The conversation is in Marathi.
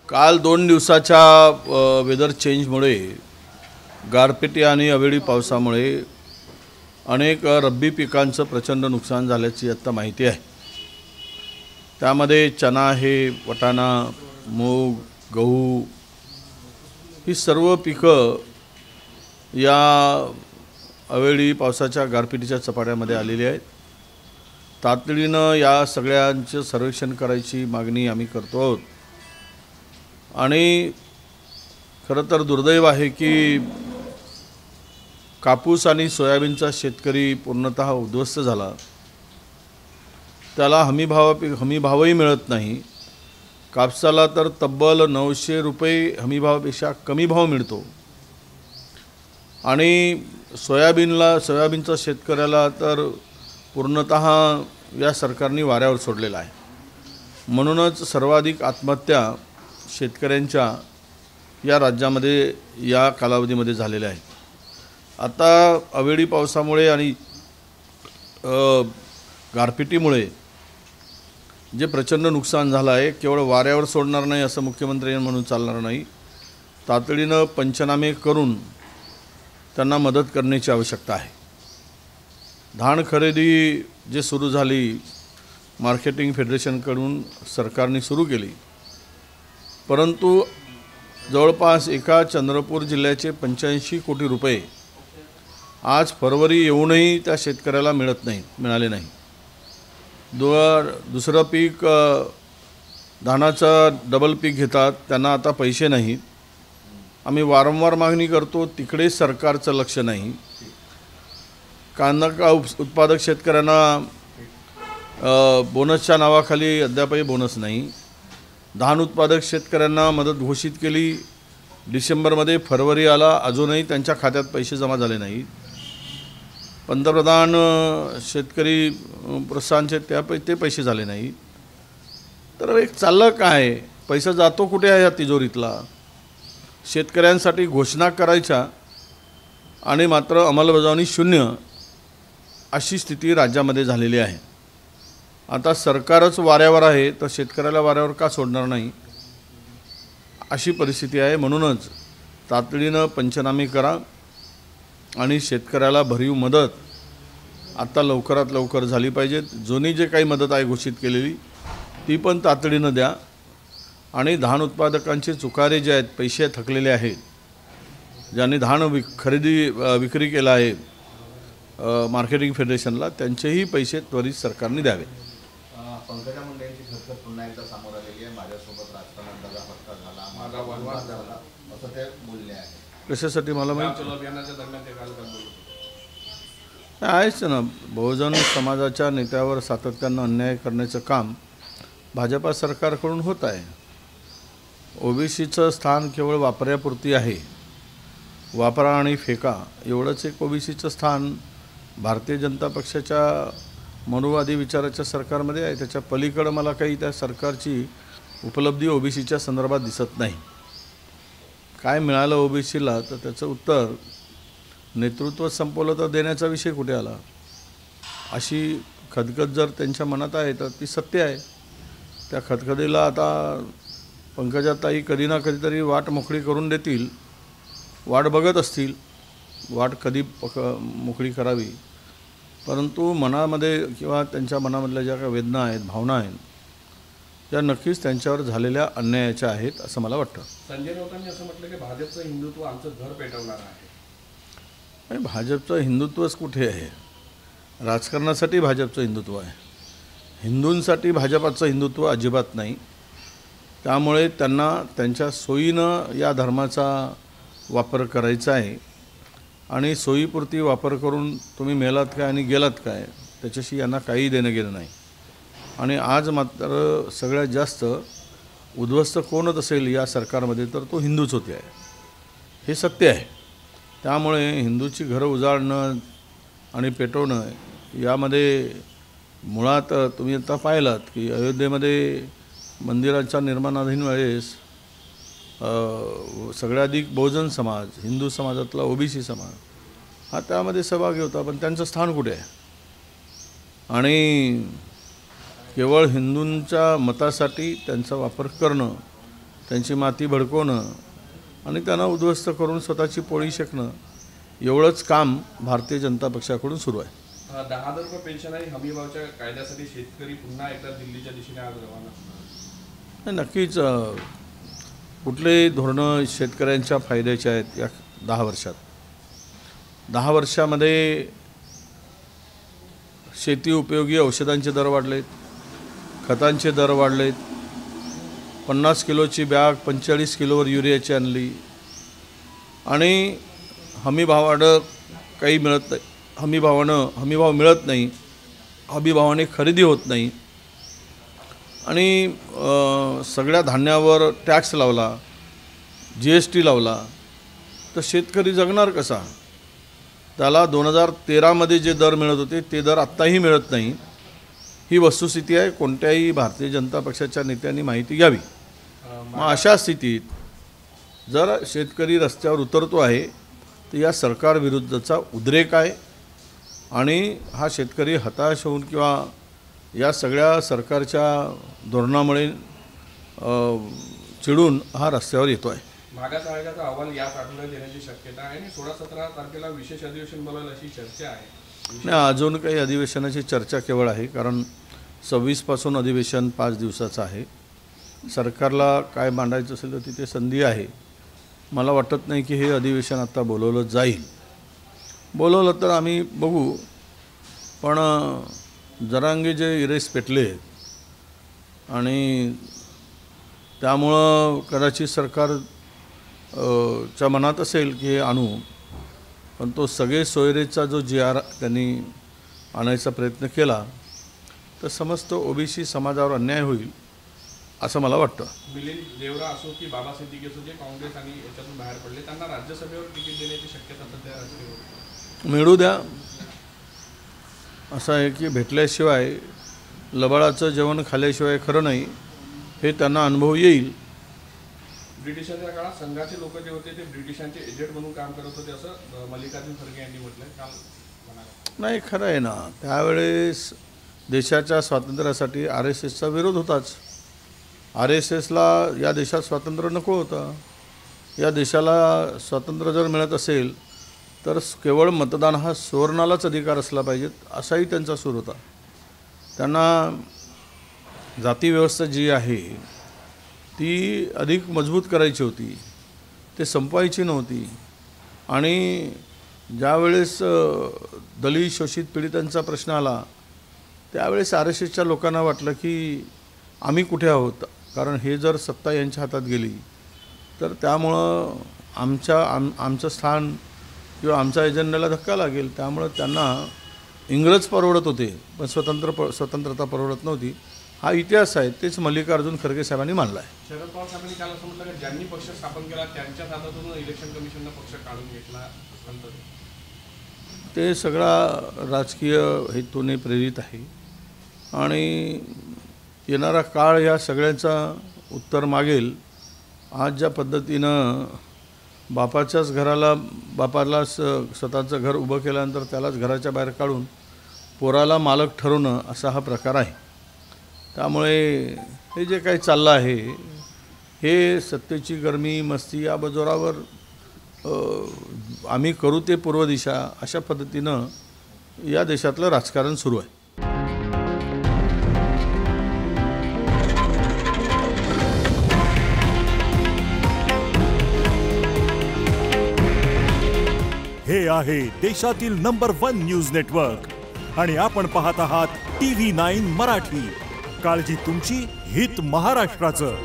काल 2 दिवसाच्या वेदर चेंजमुळे गारपिटी आणि अवेळी पावसामुळे अनेक रब्बी पिकांचं प्रचंड नुकसान झाल्याची आता माहिती आहे। त्यामध्ये चना आहे, वाटाणा, मूग, गहू ही सर्व पिकं या अवेळी पावसाच्या गारपिटीच्या चपाट्यामध्ये आलेली आहेत। तातडीनं या सगळ्यांचं सर्वेक्षण करायची मागणी आम्ही करतो आहोत। आणि खरं तर दुर्दैव आहे की कापूस आणि सोयाबीनचा शेतकरी पूर्णतः उद्ध्वस्त झाला। त्याला हमीभावही मिळत नाही। कापसाला तर तब्बल 900 रुपये हमीभावापेक्षा कमी भाव मिळतो आणि सोयाबीनचा शेतकऱ्याला तर पूर्णतः या सरकारने वाऱ्यावर सोडलेला आहे। म्हणूनच सर्वाधिक आत्महत्या शेतकऱ्यांच्या या राज्यामध्ये या कालावधीमध्ये झालेल्या आहेत। आता अवेळी पावसामुळे आणि गारपिटीमुळे जे प्रचंड नुकसान झालं आहे, केवळ वाऱ्यावर सोडणार नाही असं मुख्यमंत्री म्हणून चालणार नाही। तातडीनं पंचनामे करून त्यांना मदत करण्याची आवश्यकता आहे। धान खरेदी जे सुरू झाली, मार्केटिंग फेडरेशनकडून सरकारने सुरू केली, परंतु जवळपास एका चंद्रपूर जिल्ह्याचे 85 कोटी रुपये आज फरवरी येऊनही त्या शेतकऱ्याला मिळाले नाही। दुसरं पीक धानाचं डबल पीक घेतात, त्यांना आता पैसे नाहीत। आम्ही वारंवार मागणी करतो, तिकडे सरकारचं लक्ष नाही। कांदा उत्पादक शेतकऱ्यांना बोनसच्या नावाखाली अद्यापही बोनस नाही। धान उत्पादक शेतकऱ्यांना मदत घोषित केली डिसेंबरमध्ये, फरवरी आला, अजूनही त्यांच्या खात्यात पैसे जमा झाले नाहीत। पंतप्रधान शेतकरी प्रोत्साहनचे ते पैसे झाले नाहीत। तर एक चाललं काय, पैसा जातो कुठे आहे या तिजोरीतला? शेतकऱ्यांसाठी घोषणा करायच्या आणि मात्र अंमलबजावणी शून्य अशी स्थिती राज्यामध्ये झालेली आहे। आता सरकारच वाऱ्यावर आहे तर शेतकऱ्याला वाऱ्यावर का सोडणार नाही अशी परिस्थिती आहे। म्हणूनच तातडीनं पंचनामे करा आणि शेतकऱ्याला भरीव मदत आता लवकरात लवकर झाली पाहिजे। जुनी जे काही मदत आहे घोषित केलेली ती पण तातडीनं द्या आणि धान उत्पादकांचे चुकारे जे आहेत, पैसे थकलेले आहेत, ज्यांनी धान विक्री केला आहे मार्केटिंग फेडरेशनला, त्यांचेही पैसे त्वरित सरकारने द्यावे। पंकजा मुंडे यांची खरखर पुन्हा एकदा समोर आलेली आहे। माझ्यासोबत राजकारणात दगाफटका झाला, माझा वनवास झाला असं ते बोलले आहे। कशासाठी मला माहिती अभियानाच्या दरम्यान ते काल बोलत होते। आहेच ना, बहुजन समाजाच्या नेत्यावर सातत्यानं अन्याय करण्याचं काम भाजपा सरकारकडून होत आहे। ओबीसीचं स्थान केवळ वापरापुरती आहे, वापरा आणि फेका एवढंच एक ओबीसीचं स्थान भारतीय जनता पक्षाच्या मनुवादी विचाराच्या सरकारमध्ये आहे। त्याच्या पलीकडं मला काही त्या सरकारची उपलब्धी ओबीसीच्या संदर्भात दिसत नाही। काय मिळालं ओबीसीला तर त्याचं उत्तर नेतृत्व संपवलं तर देण्याचा विषय कुठे आला अशी खदखद जर त्यांच्या मनात आहे तर ती सत्य आहे। त्या खदखदीला आता पंकजाताई कधी ना कधीतरी वाट मोकळी करून देतील, वाट बघत असतील वाट कधी मोकळी करावी। परंतु मनामध्ये किंवा त्यांच्या मनामधल्या ज्या काही वेदना आहेत, भावना आहेत, त्या नक्कीच त्यांच्यावर झालेल्या अन्यायाच्या आहेत असं मला वाटतं। संजय राऊतांनी असं म्हटलं की भाजपचं हिंदुत्व आमचं घर पेटवणार आहे। नाही, भाजपचं हिंदुत्वच कुठे आहे? राजकारणासाठी भाजपचं हिंदुत्व आहे, हिंदूंसाठी भाजपाचं हिंदुत्व अजिबात नाही। त्यामुळे त्यांना त्यांच्या सोयीनं या धर्माचा वापर करायचा आहे आणि सोयीपुरती वापर करून तुम्ही मेलात काय आणि गेलात काय त्याच्याशी यांना काही देणं घेणं नाही। आणि आज मात्र सगळ्यात जास्त उद्ध्वस्त कोण होत असेल या सरकारमध्ये तर तो हिंदूच होते आहे, हे सत्य आहे। त्यामुळे हिंदूची घरं उजाळणं आणि पेटवणं यामध्ये मुळात तुम्ही आता पाहिलात की अयोध्येमध्ये मंदिराच्या निर्माणाधीन वेळेस सगळ्याधिक बहुजन समाज, हिंदू समाजातला ओबीसी समाज हा त्यामध्ये सहभागी होता, पण त्यांचं स्थान कुठे आहे? आणि केवळ हिंदूंच्या मतासाठी त्यांचा वापर करणं त्यांची माती भडकवणं आणि त्यांना उद्ध्वस्त करून स्वतःची पोळी शेकणं एवढंच काम भारतीय जनता पक्षाकडून सुरू आहे. 10,000 रुपये पेन्शन आणि हमीभावच्या कायद्यासाठी शेतकरी पुन्हा एकदा दिल्लीच्या दिशेने आज रवाना होणार. नक्कीच कुठलेही धोरणं शेतकऱ्यांच्या फायद्याचे आहेत या 10 वर्षात. 10 वर्षामध्ये शेती उपयोगी औषधांचे दर वाढलेत, खतांचे दर वाढलेत, 50 किलोची बॅग 45 किलोवर युरियाची आणली आणि हमीभावानं काही मिळत नाही, हमीभाव मिळत नाही, हमीभावाने खरेदी होत नाही आणि सगळ्या धान्यावर टॅक्स लावला, GST लावला, तर शेतकरी जगणार कसा? त्याला 2013मध्ये जे दर मिळत होते ते दर आत्ताही मिळत नाही. ही वस्तुस्थिती आहे. कोणत्याही भारतीय जनता पक्षाच्या नेत्यांनी माहिती घ्यावी. मग अशा स्थितीत जर शेतकरी रस्त्यावर उतरतो आहे तर या सरकारविरुद्धचा उद्रेक आहे आणि हा शेतकरी हताश होऊन किंवा या सगळ्या सरकारच्या धोरणामुळे चिडून हा रस्त्यावर येतो आहे. मागास आयोगाचा अहवाल याच आठवड्यात येण्याची शक्यता आहे आणि 16-17 तारखेला विशेष अधिवेशन बोलावेल अशी चर्चा आहे. नाही, अजून काही अधिवेशनाची चर्चा केवळ आहे, कारण 26 पासून अधिवेशन 5 दिवसाचं आहे. सरकारला काय मांडायचं असेल तर तिथे संधी आहे. मला वाटत नाही की हे अधिवेशन आता बोलवलं जाईल. बोलवलं तर आम्ही बघू, पण जरांगे जे इरेस पेटले आणि त्यामुळं कदाचित सरकार च्या मनात असेल की हे आणू, पण तो सगळे सोयरेचा जो GR त्यांनी आणायचा प्रयत्न केला तर समस्त OBC समाजावर अन्याय होईल असं मला वाटतं. मिलिंद देवरा असो की बाबा सिद्दीकी असो, जे काँग्रेस आणि याच्यातून बाहेर पडले, त्यांना राज्यसभेवर तिकीट देण्याची शक्यता सध्या राजकीय मिळू द्या. असं आहे की भेटल्याशिवाय, लबाडाचं जेवण खाल्ल्याशिवाय खरं नाही, हे त्यांना अनुभव येईल. ब्रिटिशांच्या काळात संघाचे लोक जे होते ते ब्रिटिशांचे एजंट म्हणून काम करत होते असं मल्लिकार्जुन खरगे यांनी म्हटलं. काल नाही, खरं आहे ना. त्यावेळेस देशाच्या स्वातंत्र्यासाठी RSSचा विरोध होताच. RSSला या देशात स्वातंत्र्य नको होतं. या देशाला स्वातंत्र्य जर मिळत असेल तर केवळ मतदान हा सुवर्णालाच अधिकार असला पाहिजे असाही त्यांचा सूर होता. त्यांना जातीव्यवस्था जी आहे ती अधिक मजबूत करायची होती, ते संपवायची नव्हती. आणि ज्यावेळेस दलित शोषित पीडितांचा प्रश्न आला त्यावेळेस RSSच्या लोकांना वाटलं की आम्ही कुठे आहोत, कारण हे जर सत्ता यांच्या हातात गेली तर त्यामुळं आमचं स्थान किंवा आमच्या एजेंड्याला धक्का लागेल. त्यामुळं त्यांना इंग्रज परवडत होते पण स्वतंत्रता परवडत नव्हती. हा इतिहास आहे. तेच मल्लिकार्जुन खरगे साहेबांनी मानला आहे. शरद पवार साहेबांनी काल असं म्हटलं की ज्यांनी पक्ष स्थापन केला त्यांच्याच हातातून इलेक्शन कमिशननं पक्ष काढून घेतला. ते सगळा राजकीय हेतूने प्रेरित आहे आणि येणारा काळ या सगळ्यांचा उत्तर मागेल. आज ज्या पद्धतीनं बापाला स्वतःचं घर उभं केल्यानंतर त्यालाच घराच्या बाहेर काढून पोराला मालक ठरवणं असा हा प्रकार आहे. त्यामुळे हे जे काही चाललं आहे हे सत्तेची गरमी मस्ती या बजोरावर आम्ही करू ते पूर्व दिशा अशा पद्धतीनं या देशातलं राजकारण सुरू आहे. हे आहे देशातील नंबर 1 न्यूज नेटवर्क आणि आपण पाहत आहात TV9 मराठी. काळजी तुमची, हित महाराष्ट्राचं.